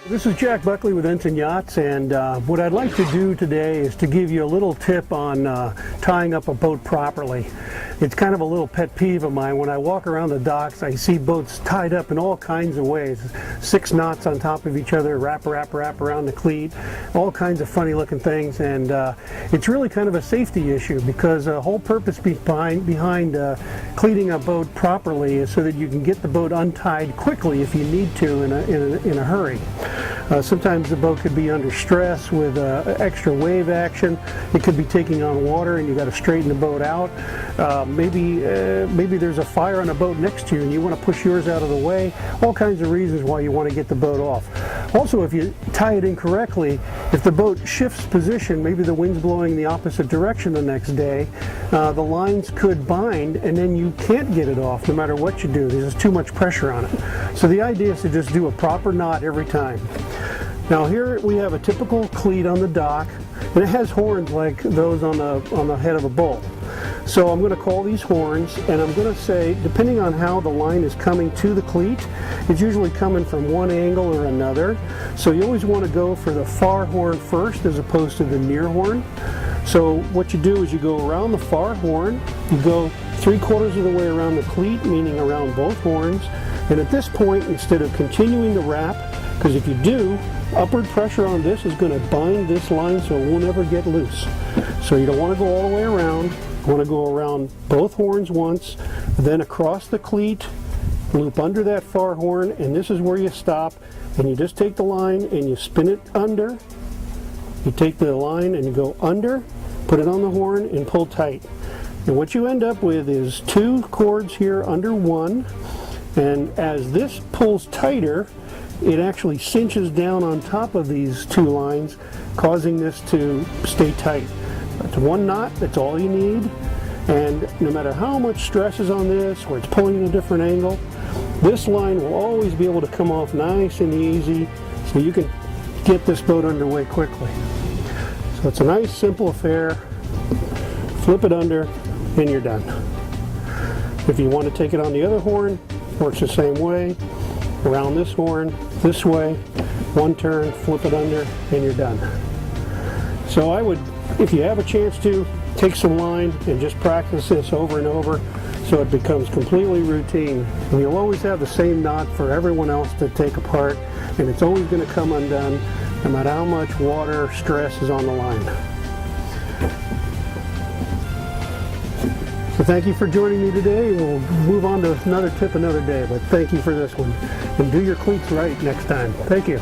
This is Jack Buckley with Ensign Yachts, and what I'd like to do today is to give you a little tip on tying up a boat properly. It's kind of a little pet peeve of mine. When I walk around the docks, I see boats tied up in all kinds of ways. 6 knots on top of each other, wrap around the cleat, all kinds of funny looking things, and it's really kind of a safety issue, because the whole purpose behind cleating a boat properly is so that you can get the boat untied quickly if you need to in a hurry. Sometimes the boat could be under stress with extra wave action. It could be taking on water and you got to straighten the boat out. Maybe there's a fire on a boat next to you and you want to push yours out of the way. All kinds of reasons why you want to get the boat off. Also, if you tie it incorrectly, if the boat shifts position, maybe the wind's blowing the opposite direction the next day, the lines could bind and then you can't get it off no matter what you do. There's too much pressure on it. So the idea is to just do a proper knot every time. Now here we have a typical cleat on the dock, and it has horns like those on the head of a bull. So I'm going to call these horns, and I'm going to say, depending on how the line is coming to the cleat, it's usually coming from one angle or another. So you always want to go for the far horn first as opposed to the near horn. So what you do is you go around the far horn, you go 3/4 of the way around the cleat, meaning around both horns, and at this point, instead of continuing to wrap, because if you do, upward pressure on this is going to bind this line so it won't ever get loose. So you don't want to go all the way around. You want to go around both horns once, then across the cleat, loop under that far horn, and this is where you stop, and you just take the line and you spin it under. You take the line and you go under, put it on the horn, and pull tight. And what you end up with is 2 cords here under one, and as this pulls tighter, it actually cinches down on top of these 2 lines, causing this to stay tight. It's 1 knot, that's all you need, and no matter how much stress is on this, or it's pulling in a different angle, this line will always be able to come off nice and easy, so you can get this boat underway quickly. So it's a nice, simple affair. Flip it under, and you're done. If you want to take it on the other horn, works the same way. Around this horn, this way, 1 turn, flip it under, and you're done. So I would, if you have a chance to, take some line and just practice this over and over so it becomes completely routine. And you'll always have the same knot for everyone else to take apart, and it's always going to come undone no matter how much water or stress is on the line. So thank you for joining me today. We'll move on to another tip another day, but thank you for this one. And do your cleats right next time. Thank you.